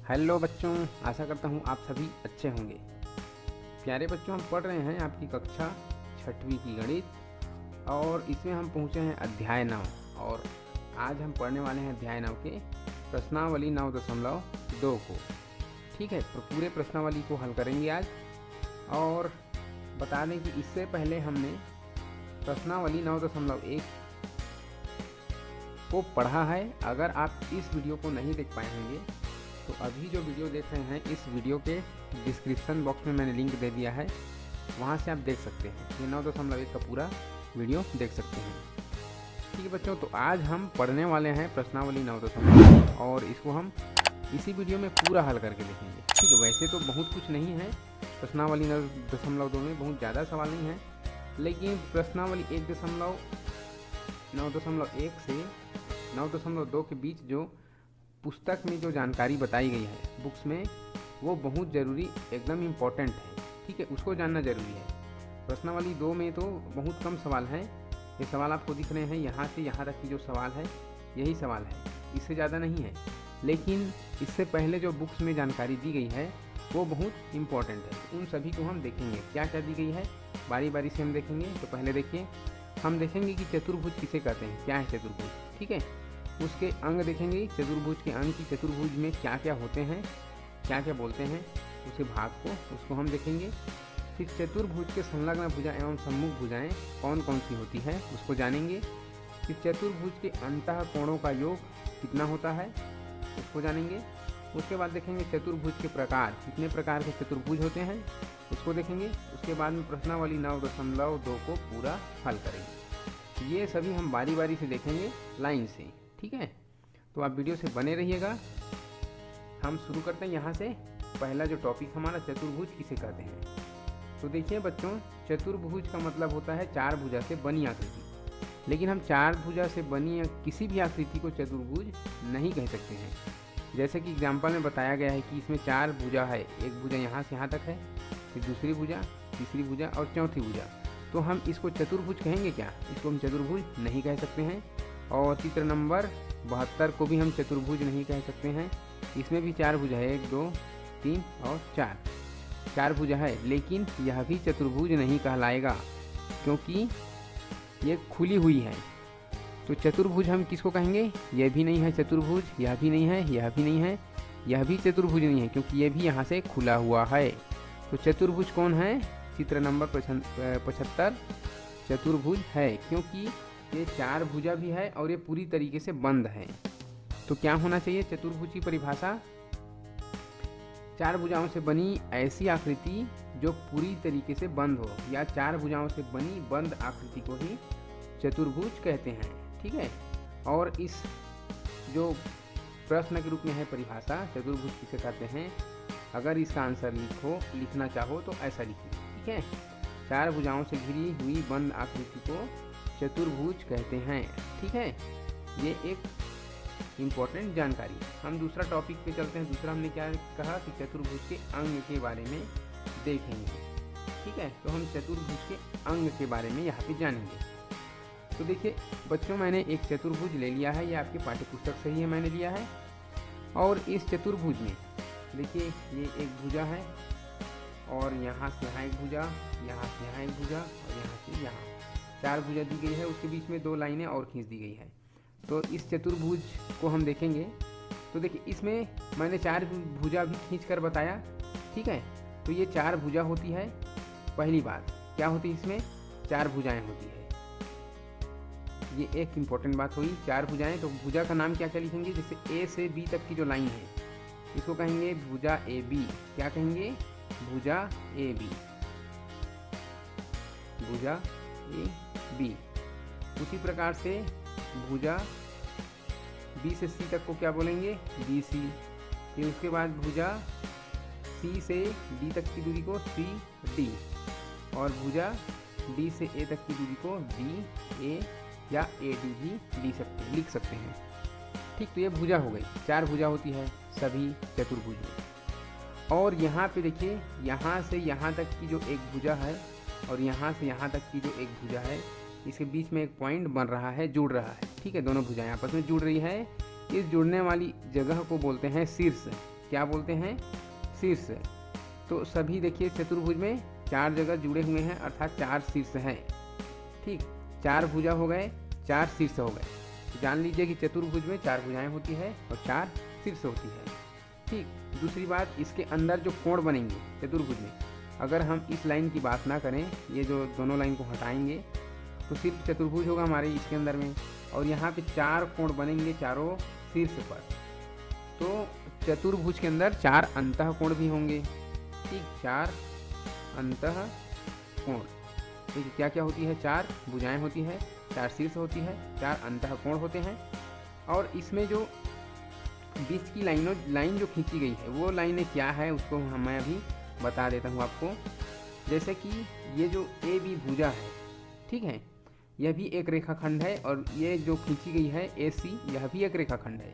Hello बच्चों, आशा करता हूँ आप सभी अच्छे होंगे। प्यारे बच्चों, हम पढ़ रहे हैं आपकी कक्षा 6वीं की गणित और इसमें हम पहुँचे हैं अध्याय 9 और आज हम पढ़ने वाले हैं अध्याय 9 के प्रश्नावली 9.2 को। ठीक है, तो पूरे प्रश्नावली को हल करेंगे आज। और बता दें कि इससे पहले हमने प्रश्नावली 9.1 को पढ़ा है। अगर आप इस वीडियो को नहीं देख पाए होंगे तो अभी जो वीडियो देख रहे हैं इस वीडियो के डिस्क्रिप्शन बॉक्स में मैंने लिंक दे दिया है, वहां से आप देख सकते हैं। ये 9.1 का पूरा वीडियो देख सकते हैं। ठीक है बच्चों, तो आज हम पढ़ने वाले हैं प्रश्नावली 9.2 और इसको हम इसी वीडियो में पूरा हल करके देखेंगे। ठीक है, वैसे तो बहुत कुछ नहीं है प्रश्नावली 9.2 में, बहुत ज़्यादा सवाल नहीं है, लेकिन प्रश्नावली 9.1 से 9.2 के बीच जो पुस्तक में जो जानकारी बताई गई है बुक्स में, वो बहुत ज़रूरी, एकदम इम्पोर्टेंट है। ठीक है, उसको जानना ज़रूरी है। प्रश्नावली 2 में तो बहुत कम सवाल हैं। ये सवाल आपको दिख रहे हैं, यहाँ से यहाँ तक की जो सवाल है यही सवाल है, इससे ज़्यादा नहीं है। लेकिन इससे पहले जो बुक्स में जानकारी दी गई है वो बहुत इम्पोर्टेंट है। उन सभी को हम देखेंगे क्या क्या दी गई है, बारी बारी से हम देखेंगे। तो पहले देखिए, हम देखेंगे कि चतुर्भुज किसे कहते हैं, क्या है चतुर्भुज। ठीक है, उसके अंग देखेंगे, चतुर्भुज के अंग की चतुर्भुज में क्या क्या होते हैं, क्या क्या बोलते हैं उसे भाग को, उसको हम देखेंगे। फिर चतुर्भुज के संलग्न भुजा एवं सम्मुख भुजाएं कौन कौन सी होती है उसको जानेंगे। फिर चतुर्भुज के अंतः कोणों का योग कितना होता है उसको जानेंगे। उसके बाद देखेंगे चतुर्भुज के प्रकार, कितने प्रकार के चतुर्भुज होते हैं उसको देखेंगे। उसके बाद में प्रश्नावली 9.2 को पूरा हल करेंगे। ये सभी हम बारी बारी से देखेंगे लाइन से। ठीक है, तो आप वीडियो से बने रहिएगा। हम शुरू करते हैं यहाँ से। पहला जो टॉपिक हमारा, चतुर्भुज किसे कहते हैं। तो देखिए बच्चों, चतुर्भुज का मतलब होता है चार भुजा से बनी आकृति। लेकिन हम चार भुजा से बनी किसी भी आकृति को चतुर्भुज नहीं कह सकते हैं। जैसे कि एग्जाम्पल में बताया गया है कि इसमें चार भुजा है, एक भुजा यहाँ से यहाँ तक है, फिर दूसरी भुजा, तीसरी भुजा और चौथी भुजा। तो हम इसको चतुर्भुज कहेंगे क्या? इसको हम चतुर्भुज नहीं कह सकते हैं। और चित्र नंबर 72 को भी हम चतुर्भुज नहीं कह सकते हैं। इसमें भी चार भुजा है, 1 2 3 और 4 भुजा है, लेकिन यह भी चतुर्भुज नहीं कहलाएगा क्योंकि ये खुली हुई है। तो चतुर्भुज हम किसको कहेंगे? यह भी नहीं है चतुर्भुज, यह भी नहीं है, यह भी नहीं है, यह भी चतुर्भुज नहीं है क्योंकि यह भी यहाँ से खुला हुआ है। तो चतुर्भुज कौन है? चित्र नंबर 75 चतुर्भुज है क्योंकि ये चार भुजा भी है और ये पूरी तरीके से बंद है। तो क्या होना चाहिए चतुर्भुज की परिभाषा? चार भुजाओं से बनी ऐसी आकृति जो पूरी तरीके से बंद हो, या चार भुजाओं से बनी बंद आकृति को ही चतुर्भुज कहते हैं। ठीक है, और इस जो प्रश्न के रूप में है परिभाषा, चतुर्भुज किसे कहते हैं, अगर इसका आंसर लिखना चाहो तो ऐसा लिखिए। ठीक है, चार भुजाओं से घिरी हुई बंद आकृति को चतुर्भुज कहते हैं। ठीक है, ये एक इम्पोर्टेंट जानकारी। हम दूसरा टॉपिक पे चलते हैं। दूसरा हमने क्या कहा कि चतुर्भुज के अंग के बारे में देखेंगे। ठीक है, तो हम चतुर्भुज के अंग के बारे में यहाँ पे जानेंगे। तो देखिए बच्चों, मैंने एक चतुर्भुज ले लिया है, ये आपकी पाठ्यपुस्तक से ही है मैंने लिया है। और इस चतुर्भुज में देखिए ये एक भुजा है और यहाँ से यहाँ एक भुजा, यहाँ से यहाँ एक भुजा और यहाँ से यहाँ चार भुजा दी गई है। उसके बीच में दो लाइनें और खींच दी गई है। तो इस चतुर्भुज को हम देखेंगे। तो देखिए इसमें मैंने चार भुजा भी खींच कर बताया। ठीक है, तो ये चार भुजा होती है। पहली बात क्या होती है, इसमें चार भुजाएं होती है। ये एक इम्पोर्टेंट बात हुई, चार भुजाएं। तो भुजा का नाम क्या क्या लिखेंगे? जैसे ए से बी तक की जो लाइन है इसको कहेंगे भुजा ए बी। क्या कहेंगे? भुजा ए बी, भुजा ए बी। उसी प्रकार से भुजा बी से सी तक को क्या बोलेंगे? B C. फिर उसके बाद भुजा सी से डी तक की दूरी को सी डी, और भुजा डी से ए तक की दूरी को डी ए या ए डी भी लिख सकते हैं। ठीक, तो ये भुजा हो गई। चार भुजा होती है सभी चतुर्भुज में। और यहाँ पे देखिए, यहाँ से यहाँ तक की जो एक भुजा है और यहाँ से यहाँ तक की जो एक भुजा है, इसके बीच में एक पॉइंट बन रहा है, जुड़ रहा है। ठीक है, दोनों भुजाएं आपस में जुड़ रही है। इस जुड़ने वाली जगह को बोलते हैं शीर्ष। क्या बोलते हैं, शीर्ष। तो सभी देखिए चतुर्भुज में 4 जगह जुड़े हुए हैं, अर्थात 4 शीर्ष हैं। ठीक, 4 भुजा हो गए, 4 शीर्ष हो गए। तो जान लीजिए कि चतुर्भुज में 4 भुजाएं होती है और 4 शीर्ष होती है। ठीक, दूसरी बात, इसके अंदर जो कोण बनेंगे चतुर्भुज में, अगर हम इस लाइन की बात ना करें, ये जो दोनों लाइन को हटाएंगे तो सिर्फ चतुर्भुज होगा हमारे इसके अंदर में, और यहाँ पे 4 कोण बनेंगे चारों शीर्ष पर। तो चतुर्भुज के अंदर 4 अंतः कोण भी होंगे। ठीक, 4 अंतः कोण। देखिए क्या क्या होती है, 4 भुजाएं होती है, 4 शीर्ष होती है, 4 अंतः कोण होते हैं। और इसमें जो बीच की लाइन जो खींची गई है वो लाइनें क्या है उसको मैं अभी बता देता हूँ आपको। जैसे कि ये जो ए बी भुजा है, ठीक है, यह भी एक रेखाखंड है, और ये जो खींची गई है ए सी, यह भी एक रेखाखंड है,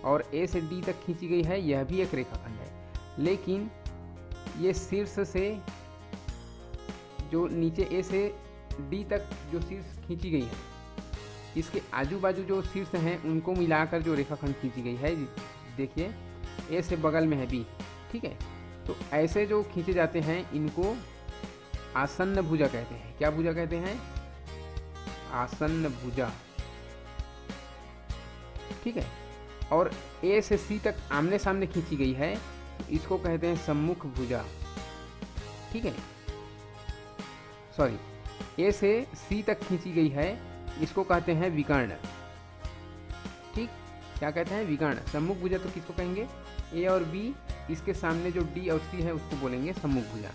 और ए से डी तक खींची गई है, यह भी एक रेखाखंड है। लेकिन ये शीर्ष से जो नीचे ए से डी तक जो शीर्ष खींची गई है, इसके आजू बाजू जो शीर्ष हैं उनको मिलाकर जो रेखाखंड खींची गई है, देखिए ए से बगल में है बी, ठीक है। तो ऐसे जो खींचे जाते हैं इनको आसन्न भुजा कहते हैं। क्या भुजा कहते हैं, आसन्न भुजा, ठीक है। और ए से सी तक आमने सामने खींची गई है, इसको कहते हैं सम्मुख भुजा, ठीक है। सॉरी, ए से सी तक खींची गई है, इसको कहते हैं विकर्ण। ठीक, क्या कहते हैं, विकर्ण। सम्मुख भुजा तो किसको कहेंगे, ए और बी, इसके सामने जो डी और सी है उसको बोलेंगे सम्मुख भुजा,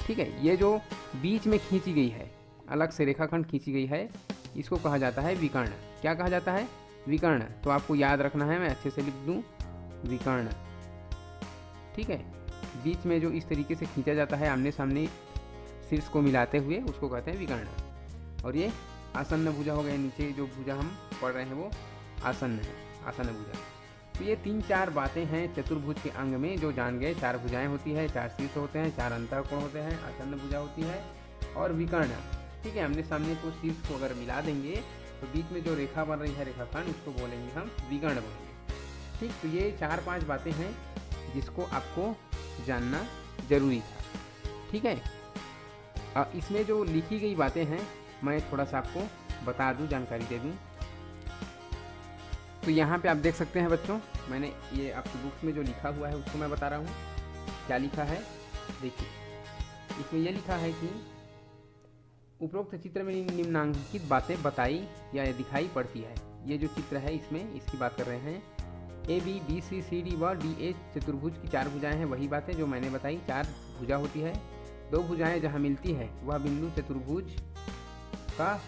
ठीक है। ये जो बीच में खींची गई है, अलग से रेखाखंड खींची गई है, इसको कहा जाता है विकर्ण। क्या कहा जाता है, विकर्ण। तो आपको याद रखना है, मैं अच्छे से लिख दूं, विकर्ण, ठीक है। बीच में जो इस तरीके से खींचा जाता है आमने सामने शीर्ष को मिलाते हुए, उसको कहते हैं विकर्ण। और ये आसन्न भुजा हो गया, नीचे जो भुजा हम पढ़ रहे हैं वो आसन्न है, आसन्न भुजा। तो ये 3-4 बातें हैं चतुर्भुज के अंग में जो जान गए। 4 भुजाएं होती है, 4 शीर्ष होते हैं, 4 अंतःकोण होते हैं, आसन्न भुजा होती है और विकर्ण, ठीक है। आमने सामने को शीर्ष को अगर मिला देंगे तो बीच में जो रेखा बन रही है रेखाखंड, उसको बोलेंगे हम विकर्ण बोलेंगे, ठीक। तो ये 4-5 बातें हैं जिसको आपको जानना जरूरी था, ठीक है। इसमें जो लिखी गई बातें हैं मैं थोड़ा सा आपको बता दूं, जानकारी दे दूं। तो यहाँ पे आप देख सकते हैं बच्चों, मैंने ये आपकी बुक्स में जो लिखा हुआ है उसको मैं बता रहा हूँ। क्या लिखा है, देखिए इसमें यह लिखा है कि उपरोक्त चित्र में निम्नांकित बातें बताई या दिखाई पड़ती है। ये जो चित्र है इसमें इसकी बात कर रहे हैं। A B B C C D व डी ए चतुर्भुज की 4 भुजाएं हैं, वही बातें जो मैंने बताई। 4 भुजा होती है, 2 भुजाएं जहाँ मिलती है वह बिंदु चतुर्भुज का,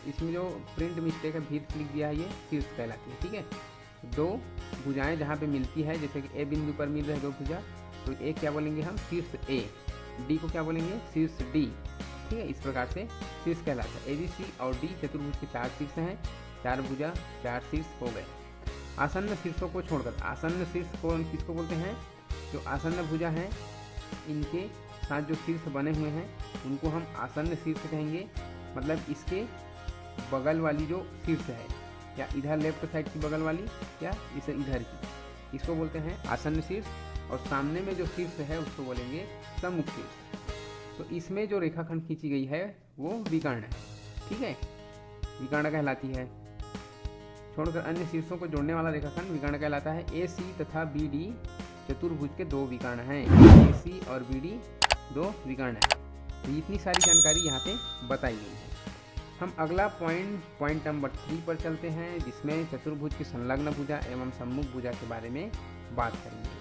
इसमें जो प्रिंट मिस्टेक है भीतर लिख दिया है, ये शीर्ष कहलाती है, ठीक है। 2 भुजाएं जहाँ पे मिलती है, जैसे कि ए बिंदु पर मिल रहे 2 भुजा, तो ए क्या बोलेंगे हम, शीर्ष ए, डी को क्या बोलेंगे, शीर्ष डी, ठीक है। इस प्रकार से शीर्ष कहलाता है। ए बी सी और डी चतुर्भुज के 4 शीर्ष हैं, 4 भुजा 4 शीर्ष हो गए। आसन्न शीर्षों को छोड़कर, आसन्न शीर्ष को किसको बोलते हैं, जो आसन्न भुजा हैं इनके साथ जो शीर्ष बने हुए हैं उनको हम आसन्न शीर्ष कहेंगे। मतलब इसके बगल वाली जो शीर्ष है, या इधर लेफ्ट साइड की बगल वाली, या इसे इधर की, इसको बोलते हैं आसन्न शीर्ष। और सामने में जो शीर्ष है उसको बोलेंगे सम्मुख शीर्ष। तो इसमें जो रेखाखंड खींची गई है वो विकर्ण है, ठीक है, विकर्ण कहलाती है। छोड़कर अन्य शीर्षों को जोड़ने वाला रेखाखंड विकर्ण कहलाता है। ए सी तथा बी डी चतुर्भुज के 2 विकर्ण हैं। ए सी और बी डी 2 विकर्ण हैं। तो इतनी सारी जानकारी यहाँ पे बताई गई है। हम अगला पॉइंट नंबर 3 पर चलते हैं, जिसमें चतुर्भुज की संलग्न भुजा एवं सम्मुख भुजा के बारे में बात करेंगे।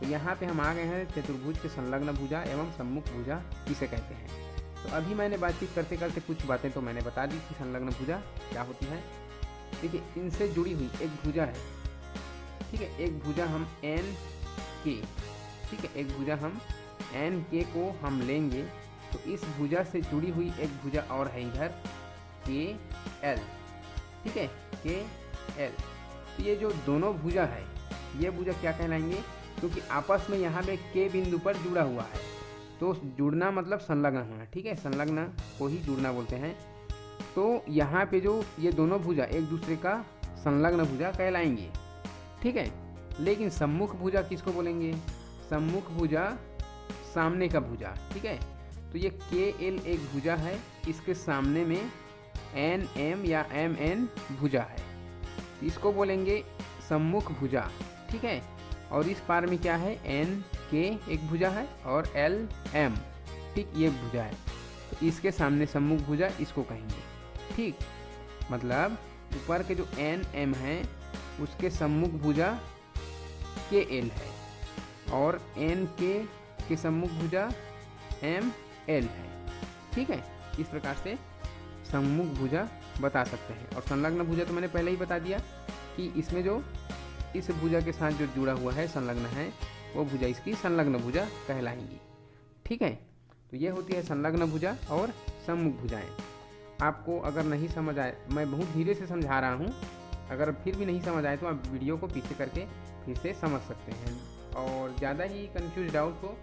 तो यहाँ पे हम आ गए हैं चतुर्भुज के संलग्न भुजा एवं सम्मुख भुजा किसे कहते हैं। तो अभी मैंने बातचीत करते करते कुछ बातें तो मैंने बता दी कि संलग्न भुजा क्या होती है। देखिए, इनसे जुड़ी हुई एक भुजा है, ठीक है, एक भुजा हम एन के, ठीक है, एक भुजा हम एन के को हम लेंगे। तो इस भुजा से जुड़ी हुई एक भुजा और है इधर के एल, ठीक है, के एल। तो ये जो दोनों भुजा है, ये भुजा क्या कहलाएंगे, क्योंकि आपस में यहाँ पे के बिंदु पर जुड़ा हुआ है। तो जुड़ना मतलब संलग्न होना, ठीक है, संलग्न को ही जुड़ना बोलते हैं। तो यहाँ पे जो ये दोनों भुजा एक दूसरे का संलग्न भुजा कहलाएंगे, ठीक है। लेकिन सम्मुख भुजा किसको बोलेंगे? सम्मुख भुजा सामने का भुजा, ठीक है। तो ये KL एक भुजा है, इसके सामने में NM या MN भुजा है, इसको बोलेंगे सम्मुख भुजा, ठीक है। और इस पार में क्या है? NK एक भुजा है और LM, ठीक, ये भुजा है। तो इसके सामने सम्मुख भुजा इसको कहेंगे, ठीक। मतलब ऊपर के जो NM है उसके सम्मुख भुजा KL है और NK के सम्मुख भुजा ML है, ठीक है। इस प्रकार से सम्मुख भुजा बता सकते हैं। और संलग्न भुजा तो मैंने पहले ही बता दिया कि इसमें जो इस भुजा के साथ जो जुड़ा हुआ है, संलग्न है, वो भुजा इसकी संलग्न भुजा कहलाएंगी, ठीक है। तो ये होती है संलग्न भुजा और सम्मुख भुजाएं। आपको अगर नहीं समझ आए, मैं बहुत धीरे से समझा रहा हूँ, अगर फिर भी नहीं समझ आए तो आप वीडियो को पीछे करके फिर से समझ सकते हैं। और ज़्यादा ही कंफ्यूज डाउट हो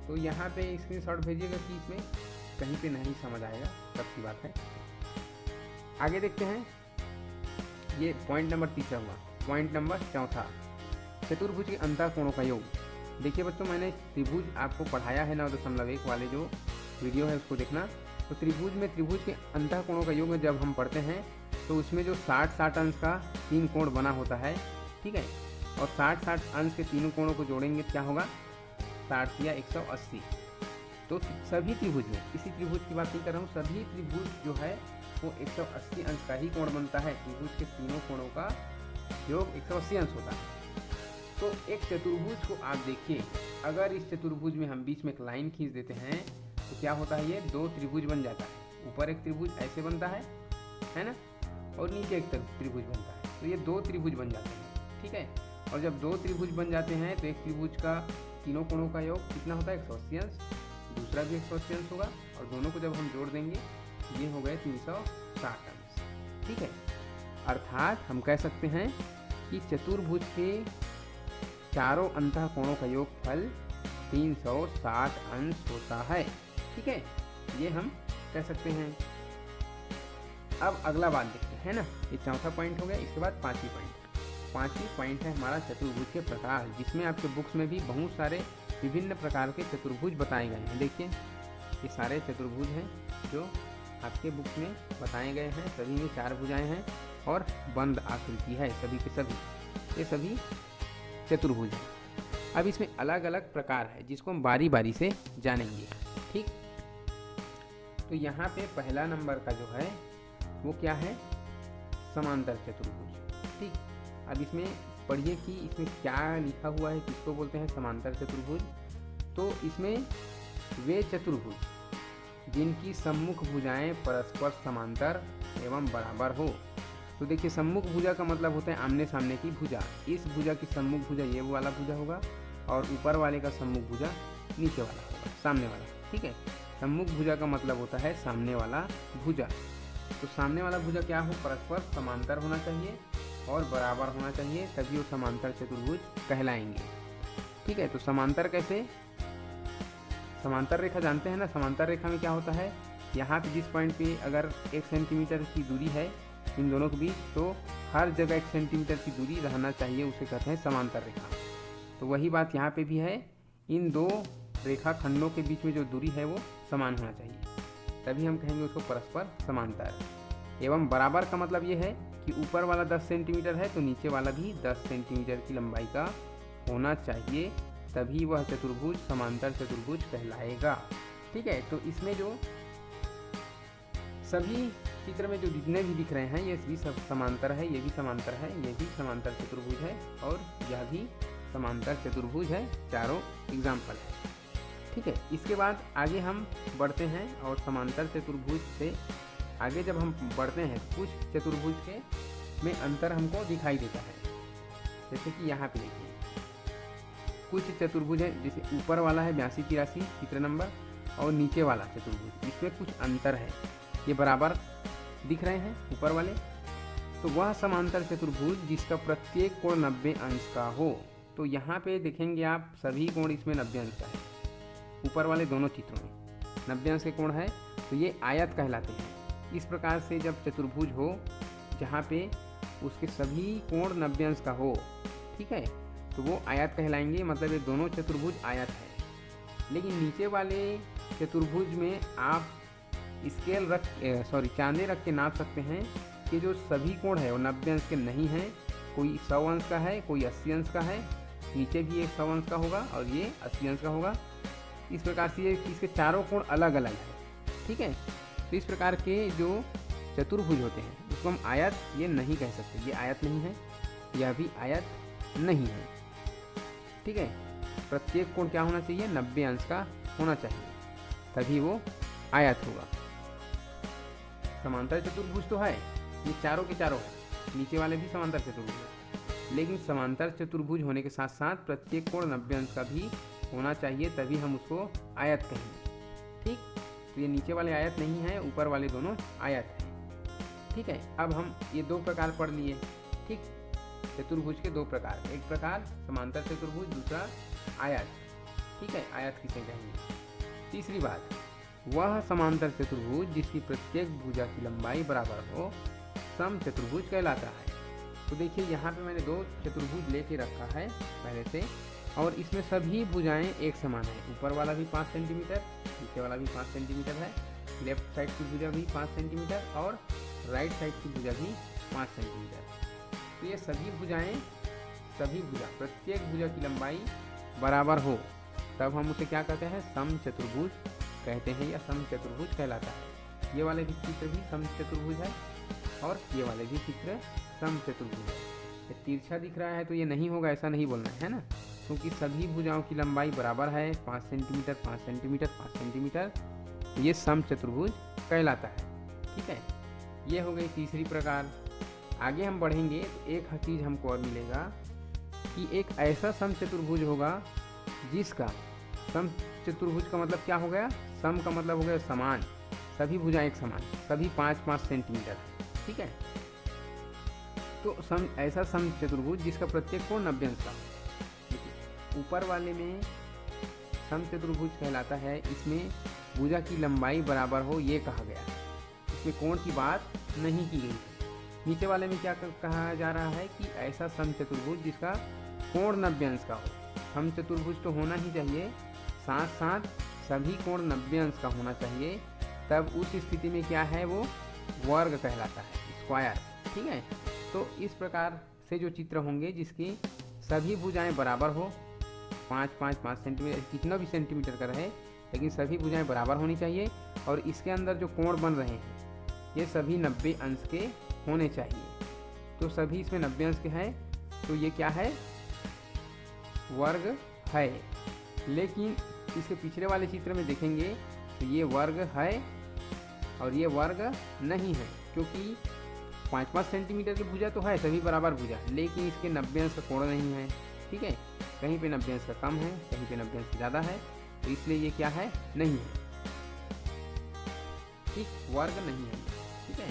तो यहाँ पे स्क्रीनशॉट भेजिएगा कि इसमें कहीं पे नहीं समझ आएगा, तब की बात है। आगे देखते हैं, ये पॉइंट नंबर 3 हुआ। पॉइंट नंबर 4, चतुर्भुज के अंतःकोणों का योग। देखिए बच्चों, मैंने त्रिभुज आपको पढ़ाया है 9.1 वाले जो वीडियो है उसको देखना। तो त्रिभुज में त्रिभुज के अंतःकोणों का योग जब हम पढ़ते हैं तो उसमें जो 60-60 अंश का 3 कोण बना होता है, ठीक है। और 60-60 अंश के तीनों कोणों को जोड़ेंगे क्या होगा? 60 या 180। तो सभी त्रिभुज में, इसी त्रिभुज की बात नहीं कर रहा हूँ, सभी त्रिभुज जो है वो 180 अंश का ही कोण बनता है। त्रिभुज के तीनों कोणों का योग 180 अंश होता है। तो एक चतुर्भुज को आप देखिए, अगर इस चतुर्भुज में हम बीच में एक लाइन खींच देते हैं तो क्या होता है? ये 2 त्रिभुज बन जाता है। ऊपर एक त्रिभुज ऐसे बनता है ना, और नीचे एक त्रिभुज बनता है। तो ये 2 त्रिभुज बन जाते हैं, ठीक है। और जब 2 त्रिभुज बन जाते हैं तो एक त्रिभुज का तीनों कोणों का योग कितना होता है? 180 अंश। दूसरा भी 180 अंश होगा और दोनों को जब हम जोड़ देंगे ये हो गए 360 अंश, ठीक है। अर्थात हम कह सकते हैं कि चतुर्भुज के चारों अंतःकोणों का योगफल 360 अंश होता है, ठीक है। ये हम कह सकते हैं। अब अगला बात देखते हैं ना, ये 4था पॉइंट हो गया। इसके बाद 5वीं पॉइंट है हमारा चतुर्भुज के प्रकार, जिसमें आपके बुक्स में भी बहुत सारे विभिन्न प्रकार के चतुर्भुज बताए गए हैं। देखिए, ये सारे चतुर्भुज हैं जो आपके बुक्स में बताए गए हैं। सभी में 4 भुजाएं हैं और बंद आकृति है सभी के सभी। ये सभी चतुर्भुज हैं। अब इसमें अलग अलग प्रकार है जिसको हम बारी बारी से जानेंगे, ठीक। तो यहाँ पे पहला नंबर का जो है वो क्या है? समांतर चतुर्भुज, ठीक। अब इसमें पढ़िए कि इसमें क्या लिखा हुआ है, किसको बोलते हैं समांतर चतुर्भुज। तो इसमें वे चतुर्भुज जिनकी सम्मुख भुजाएं परस्पर समांतर एवं बराबर हो। तो देखिए, सम्मुख भुजा का मतलब होता है आमने सामने की भुजा। इस भुजा की सम्मुख भुजा ये वाला भुजा होगा और ऊपर वाले का सम्मुख भुजा नीचे वाला होगा, सामने वाला, ठीक है। सम्मुख भुजा का मतलब होता है सामने वाला भुजा। तो सामने वाला भुजा क्या हो? परस्पर समांतर होना चाहिए और बराबर होना चाहिए, तभी वो समांतर चतुर्भुज कहलाएंगे, ठीक है। तो समांतर कैसे? समांतर रेखा जानते हैं ना। समांतर रेखा में क्या होता है? यहाँ पे जिस पॉइंट पे अगर 1 सेंटीमीटर की दूरी है इन दोनों के बीच, तो हर जगह 1 सेंटीमीटर की दूरी रहना चाहिए, उसे कहते हैं समांतर रेखा। तो वही बात यहाँ पे भी है, इन 2 रेखा खंडों के बीच में जो दूरी है वो समान होना चाहिए, तभी हम कहेंगे उसको परस्पर समांतर। एवं बराबर का मतलब ये है कि ऊपर वाला 10 सेंटीमीटर है तो नीचे वाला भी 10 सेंटीमीटर की लंबाई का होना चाहिए, तभी वह चतुर्भुज समांतर चतुर्भुज कहलाएगा, ठीक है। तो इसमें जो सभी चित्र में जो जितने भी दिख रहे हैं ये भी सब समांतर है, ये भी समांतर है, ये भी समांतर चतुर्भुज है और यह भी समांतर चतुर्भुज है। चारों एग्जाम्पल है, ठीक है। इसके बाद आगे हम बढ़ते हैं और समांतर चतुर्भुज से आगे जब हम बढ़ते हैं कुछ चतुर्भुज के में अंतर हमको दिखाई देता है। जैसे कि यहाँ पे देखिए कुछ चतुर्भुज है, जैसे ऊपर वाला है 82-83 चित्र नंबर और नीचे वाला चतुर्भुज, इसमें कुछ अंतर है। ये बराबर दिख रहे हैं ऊपर वाले, तो वह समांतर चतुर्भुज जिसका प्रत्येक कोण 90 अंश का हो। तो यहाँ पे देखेंगे आप सभी कोण इसमें 90 अंश का है, ऊपर वाले दोनों चित्रों में 90 अंश के कोण है, तो ये आयत कहलाते हैं। इस प्रकार से जब चतुर्भुज हो जहाँ पे उसके सभी कोण 90 अंश का हो, ठीक है, तो वो आयत कहलाएंगे, मतलब ये दोनों चतुर्भुज आयत है। लेकिन नीचे वाले चतुर्भुज में आप स्केल चांदे रख के नाप सकते हैं कि जो सभी कोण है वो 90 अंश के नहीं हैं, कोई 100 अंश का है, कोई 80 अंश का है, नीचे भी एक 100 अंश का होगा और ये 80 अंश का होगा। इस प्रकार से ये इसके चारों कोण अलग अलग है, ठीक है। तो इस प्रकार के जो चतुर्भुज होते हैं उसको हम आयत ये नहीं कह सकते, ये आयत नहीं है, यह भी आयत नहीं है, ठीक है। प्रत्येक कोण क्या होना चाहिए, 90 अंश का होना चाहिए, तभी वो आयत होगा। समांतर चतुर्भुज तो है, ये चारों के चारों है, नीचे वाले भी समांतर चतुर्भुज है, लेकिन समांतर चतुर्भुज होने के साथ साथ प्रत्येक कोण 90 अंश का भी होना चाहिए, तभी हम उसको आयत कहेंगे, ठीक। तो ये नीचे वाले आयत नहीं है, ऊपर वाले दोनों आयत हैं, ठीक है। अब हम ये दो प्रकार पढ़ लिए, ठीक। चतुर्भुज के दो प्रकार, एक प्रकार समांतर चतुर्भुज, दूसरा आयत, ठीक है। आयत किसे कहेंगे। तीसरी बात, वह समांतर चतुर्भुज जिसकी प्रत्येक भुजा की लंबाई बराबर हो सम चतुर्भुज कहलाता है। तो देखिए यहाँ पे मैंने दो चतुर्भुज लेके रखा है पहले से, और इसमें सभी भुजाएं एक समान है। ऊपर वाला भी 5 सेंटीमीटर, नीचे वाला भी 5 सेंटीमीटर है, लेफ्ट साइड की भुजा भी 5 सेंटीमीटर और राइट साइड की भुजा भी 5 सेंटीमीटर। तो ये सभी भुजा प्रत्येक भुजा की लंबाई बराबर हो तब हम उसे क्या कहते हैं, सम चतुर्भुज कहते हैं या सम चतुर्भुज कहलाता है। ये वाले भी चित्र भी सम चतुर्भुज है और ये वाले भी चित्र सम चतुर्भुज है। ये तिरछा दिख रहा है तो ये नहीं होगा, ऐसा नहीं बोलना है ना, क्योंकि सभी भुजाओं की लंबाई बराबर है, 5 सेंटीमीटर 5 सेंटीमीटर 5 सेंटीमीटर, ये सम चतुर्भुज कहलाता है, ठीक है। ये हो गई तीसरी प्रकार। आगे हम बढ़ेंगे तो एक चीज़ हमको और मिलेगा कि एक ऐसा सम चतुर्भुज होगा जिसका, सम चतुर्भुज का मतलब क्या हो गया, सम का मतलब हो गया समान, सभी भुजाएं एक समान, सभी 5-5 सेंटीमीटर, ठीक है। तो ऐसा सम चतुर्भुज जिसका प्रत्येक कोण 90 अंश का। ऊपर वाले में सम चतुर्भुज कहलाता है, इसमें भुजा की लंबाई बराबर हो ये कहा गया है, इसमें कोण की बात नहीं की गई। नीचे वाले में क्या कहा जा रहा है कि ऐसा सम चतुर्भुज जिसका कोण 90 अंश का हो। सम चतुर्भुज तो होना ही चाहिए, साथ साथ सभी कोण 90 अंश का होना चाहिए, तब उस स्थिति में क्या है, वो वर्ग कहलाता है, स्क्वायर, ठीक है। तो इस प्रकार से जो चित्र होंगे जिसकी सभी भुजाएं बराबर हो, 5 सेंटीमीटर कितना भी सेंटीमीटर का रहे, लेकिन सभी भुजाएं बराबर होनी चाहिए, और इसके अंदर जो कोण बन रहे हैं ये सभी 90 अंश के होने चाहिए। तो सभी इसमें 90 अंश के हैं, तो ये क्या है, वर्ग है। लेकिन इसके पिछले वाले चित्र में देखेंगे तो ये वर्ग है और ये वर्ग नहीं है, क्योंकि 5-5 सेंटीमीटर की भुजा तो है, सभी बराबर भुजा, लेकिन इसके 90 अंश का कोण नहीं है, ठीक है। कहीं पे 90 अंश का कम है, कहीं पे 90 अंश ज़्यादा है, तो इसलिए ये क्या है, नहीं है, ठीक, वर्ग नहीं है, ठीक है।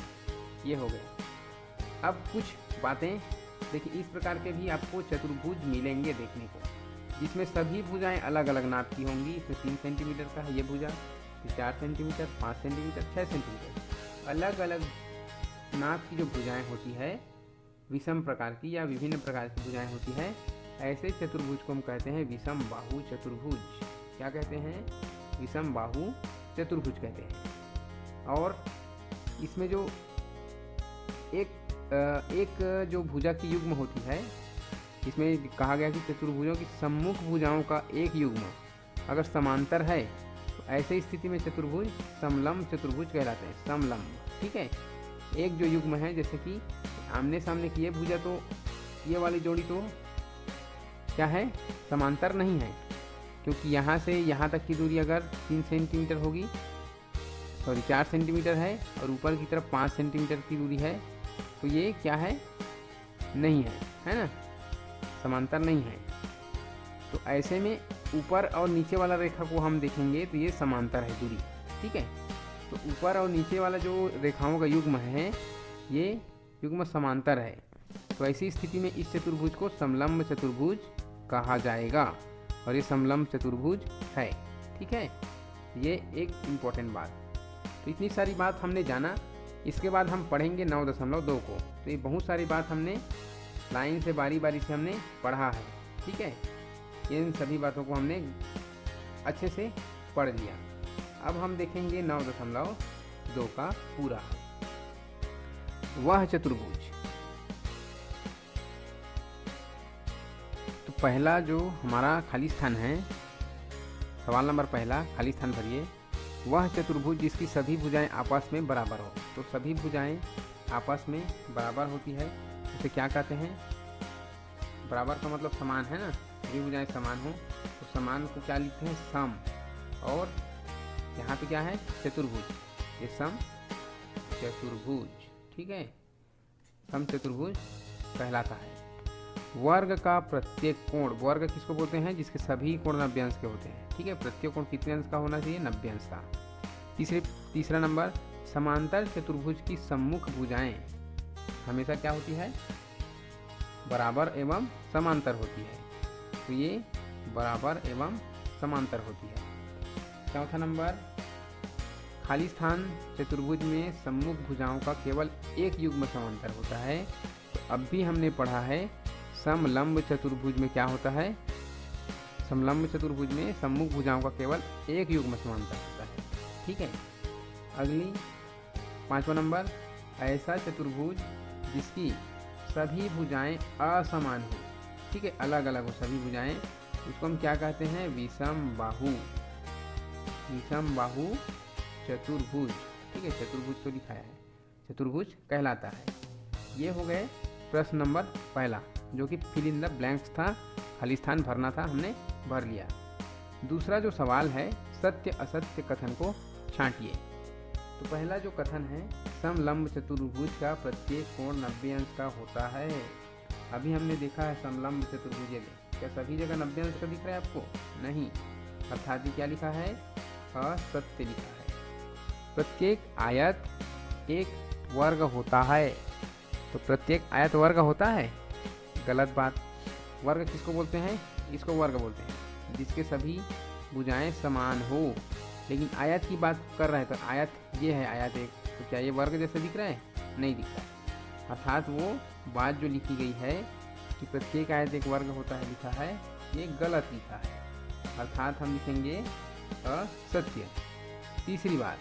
ये हो गया। अब कुछ बातें देखिए, इस प्रकार के भी आपको चतुर्भुज मिलेंगे देखने को, जिसमें सभी भुजाएं अलग अलग नाप की होंगी। इसमें 3 सेंटीमीटर का है ये भुजा, 4 सेंटीमीटर, 5 सेंटीमीटर, 6 सेंटीमीटर, अलग अलग नाप की जो भुजाएं होती है, विषम प्रकार की या विभिन्न प्रकार की भुजाएं होती है, ऐसे चतुर्भुज को हम कहते हैं विषम बाहु चतुर्भुज। क्या कहते हैं, विषम बाहु चतुर्भुज कहते हैं। और इसमें जो एक जो भुजा की युग्म होती है, इसमें कहा गया कि चतुर्भुजों की सम्मुख भुजाओं का एक युग्म अगर समांतर है तो ऐसे स्थिति में चतुर्भुज समलंब चतुर्भुज कहलाते हैं, समलंब, ठीक है। एक जो युग्म है, जैसे कि आमने सामने की ये भुजा, तो ये वाली जोड़ी तो क्या है, समांतर नहीं है, क्योंकि यहाँ से यहाँ तक की दूरी अगर 3 सेंटीमीटर होगी, 4 सेंटीमीटर है, और ऊपर की तरफ 5 सेंटीमीटर की दूरी है, तो ये क्या है, नहीं है ना, समांतर नहीं है। तो ऐसे में ऊपर और नीचे वाला रेखा को हम देखेंगे तो ये समांतर है दूरी, ठीक है। तो ऊपर और नीचे वाला जो रेखाओं का युग्म है, ये युग्म समांतर है, तो ऐसी स्थिति में इस चतुर्भुज को समलंब चतुर्भुज कहा जाएगा, और ये समलंब चतुर्भुज है, ठीक है। ये एक इम्पॉर्टेंट बात। तो इतनी सारी बात हमने जाना। इसके बाद हम पढ़ेंगे 9.2 को। तो ये बहुत सारी बात हमने लाइन से बारी बारी से हमने पढ़ा है। ठीक है, इन सभी बातों को हमने अच्छे से पढ़ लिया। अब हम देखेंगे 9.2 का पूरा। वह चतुर्भुज। तो पहला जो हमारा खाली स्थान है, सवाल नंबर पहला, खाली स्थान भरिए। वह चतुर्भुज जिसकी सभी भुजाएं आपस में बराबर हो। तो सभी भुजाएं आपस में बराबर होती है, उसे क्या कहते हैं? बराबर का मतलब समान है ना, सभी भुजाएं समान हो तो समान को क्या लिखते हैं? सम। और यहाँ पे क्या है? चतुर्भुज। ये सम चतुर्भुज, ठीक है, सम चतुर्भुज कहलाता है। वर्ग का प्रत्येक कोण, वर्ग किसको बोलते हैं? जिसके सभी कोण 90 अंश के होते हैं, ठीक है। प्रत्येक कोण कितने अंश का होना चाहिए? 90 अंश का। तीसरा नंबर, समांतर चतुर्भुज की सम्मुख भुजाएं हमेशा क्या होती है? बराबर एवं समांतर होती है। तो ये बराबर एवं समांतर होती है। चौथा नंबर, खाली स्थान चतुर्भुज में सम्मुख भुजाओं का केवल एक युग्म समांतर होता है। तो अब भी हमने पढ़ा है समलंब चतुर्भुज में क्या होता है? समलंब चतुर्भुज में सम्मुख भुजाओं का केवल एक युग्म समांतर होता है, ठीक है। अगली 5वां नंबर, ऐसा चतुर्भुज जिसकी सभी भुजाएं असमान हो, ठीक है, अलग अलग हो सभी भुजाएं, उसको हम क्या कहते हैं? विषम बाहु। विषम बाहु चतुर्भुज, ठीक है, चतुर्भुज तो लिखा है, चतुर्भुज कहलाता है। ये हो गए प्रश्न नंबर पहला, जो कि फिल इन द ब्लैंक्स था, खाली स्थान भरना था, हमने भर लिया। दूसरा जो सवाल है, सत्य असत्य कथन को छांटिए। तो पहला जो कथन है, समलंब चतुर्भुज का प्रत्येक कोण 90 अंश का होता है। अभी हमने देखा है समलंब चतुर्भुज, क्या सभी जगह 90 अंश का दिख रहा है आपको? नहीं, अर्थात क्या लिखा है? असत्य लिखा है। प्रत्येक आयत एक वर्ग होता है। तो प्रत्येक आयत वर्ग होता है? गलत बात। वर्ग किसको बोलते हैं? इसको वर्ग बोलते हैं जिसके सभी भुजाएं समान हो। लेकिन आयत की बात कर रहे हैं, तो आयत ये है, आयत एक, तो क्या ये वर्ग जैसे दिख रहा है? नहीं दिख रहा है। अर्थात वो बात जो लिखी गई है कि प्रत्येक आयत एक वर्ग होता है लिखा है, ये गलत लिखा है, अर्थात हम लिखेंगे असत्य। तीसरी बात,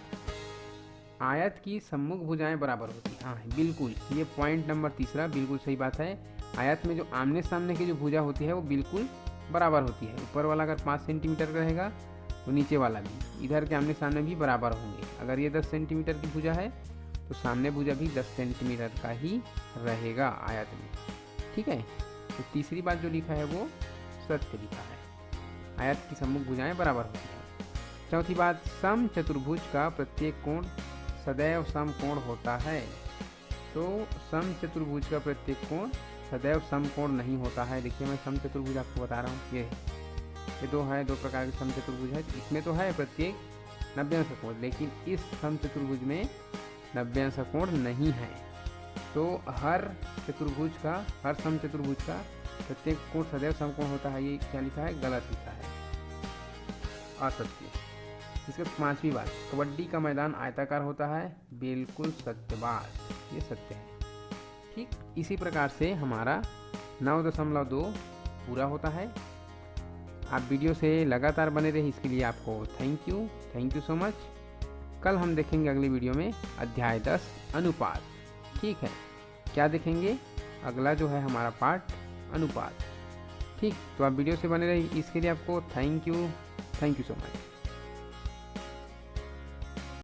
आयत की सम्मुख भुजाएं बराबर होती है। हाँ बिल्कुल, ये पॉइंट नंबर तीसरा बिल्कुल सही बात है। आयत में जो आमने सामने की जो भुजा होती है वो बिल्कुल बराबर होती है। ऊपर वाला अगर 5 सेंटीमीटर का रहेगा तो नीचे वाला भी, इधर के आमने सामने भी बराबर होंगे। अगर ये 10 सेंटीमीटर की भुजा है तो सामने भुजा भी 10 सेंटीमीटर का ही रहेगा आयत में, ठीक है। तो तीसरी बात जो लिखा है वो सत्य लिखा है, आयत की सम्मुख भुजाएं बराबर होती है। चौथी बात, सम चतुर्भुज का प्रत्येक कोण सदैव समकोण होता है। तो सम चतुर्भुज का प्रत्येक कोण सदैव समकोण नहीं होता है। देखिए मैं सम चतुर्भुज आपको बता रहा हूँ, ये दो प्रकार के सम चतुर्भुज है। इसमें तो है प्रत्येक 90 अंश कोण, लेकिन इस सम चतुर्भुज में 90 अंश कोण नहीं है। तो हर सम चतुर्भुज का प्रत्येक कोण सदैव समकोण होता है, ये क्या लिखा है? गलत लिखा है, असत्य। इसके 5वीं बात, कबड्डी का मैदान आयताकार होता है, बिल्कुल सत्य बात, ये सत्य है, ठीक। इसी प्रकार से हमारा 9.2 पूरा होता है। आप वीडियो से लगातार बने रहे, इसके लिए आपको थैंक यू सो मच। कल हम देखेंगे अगली वीडियो में अध्याय 10 अनुपात, ठीक है। क्या देखेंगे? अगला जो है हमारा पार्ट अनुपात, ठीक। तो आप वीडियो से बने रहे, इसके लिए आपको थैंक यू सो मच।